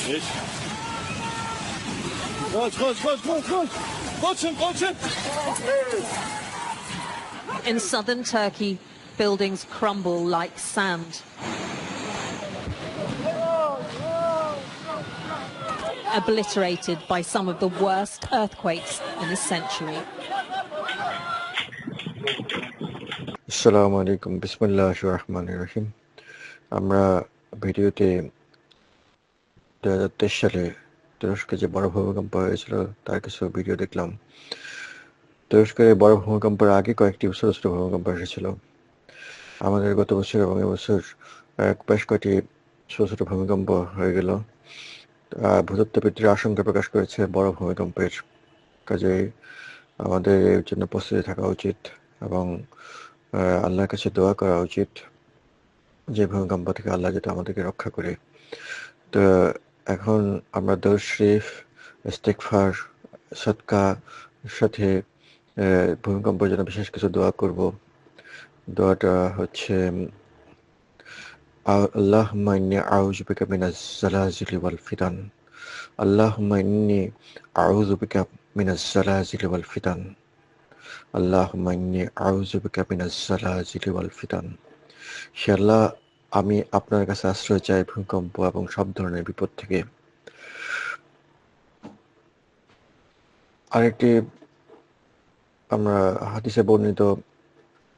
Geç. Koş koş koş koş koş. Koşun koşun. In southern Turkey, buildings crumble like sand. Obliterated by some of the worst earthquakes in a century. আসসালামু আলাইকুম বিসমিল্লাহির রহমানির রহিম। আমরা ভিডিওতে 2023 সালে তুরস্কে যে বড় ভূমিকম্প হয়েছিল তার কিছু ভিডিও দেখলাম। তুরস্কের এই বড় ভূমিকম্পের আগে কয়েকটি ছোট ছোট ভূমিকম্প এসেছিল। আমাদের গত বছর এবং এবছর বেশ কয়েকটি ছোট ছোট ভূমিকম্প হয়ে গেল। ভূতত্ত্ববিদরা আশঙ্কা প্রকাশ করেছে বড় ভূমিকম্পের, কাজেই আমাদের এর জন্য প্রস্তুতি থাকা উচিত এবং আল্লাহর কাছে দোয়া করা উচিত যে ভূমিকম্প থেকে আল্লাহ যাতে আমাদেরকে রক্ষা করে। তো এখন আমরা দরুদ শরীফ, ইস্তেগফার, সদকা সাথে ভূমিকম্পের জন্য বিশেষ কিছু দোয়া করব। দোয়াটা হচ্ছে আল্লাহুম্মা ইন্নী আউযু বিকা মিনাজ জালাজিলি ওয়াল ফিতান। আল্লাহুম্মা ইন্নী আউযু বিকা মিনাজ জালাজিলি ওয়াল ফিতান। আল্লাহুম্মা ইন্নী আউযু বিকা মিনাজ জালাজিলি ওয়াল ফিতান। হে আল্লাহ, আমি আপনার কাছে আশ্রয় চাই ভূমিকম্প এবং সব ধরনের বিপদ থেকে। আরেকটি আমরা হাদিসে বর্ণিত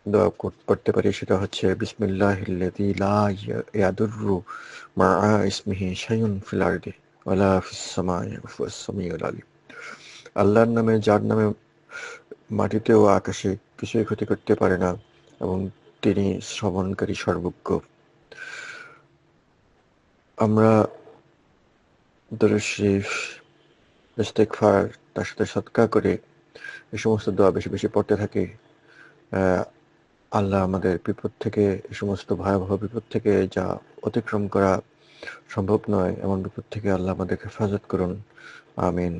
দোয়া করতে পারি, সেটা হচ্ছে বিসমিল্লাহিল্লাযী লা ইয়াদুররু মা'a ইসমিহি শাইউন ফিল আরদি ওয়ালা ফিস সামাই ওয়াহুয়াস সামিউল আলিম। আল্লাহর নামে, যার নামে মাটিতে ও আকাশে কিছুই ক্ষতি করতে পারে না এবং তিনি শ্রবণকারী, সর্বজ্ঞ। আমরা দরুদ শরীফ, ইস্তেগফার, তার সাথে সদকা করে এই সমস্ত দোয়া বেশি বেশি পড়তে থাকি। আল্লাহ আমাদের বিপদ থেকে, এই সমস্ত ভয়াবহ বিপদ থেকে যা অতিক্রম করা সম্ভব নয় এমন বিপদ থেকে আল্লাহ আমাদের হেফাজত করুন। আমিন।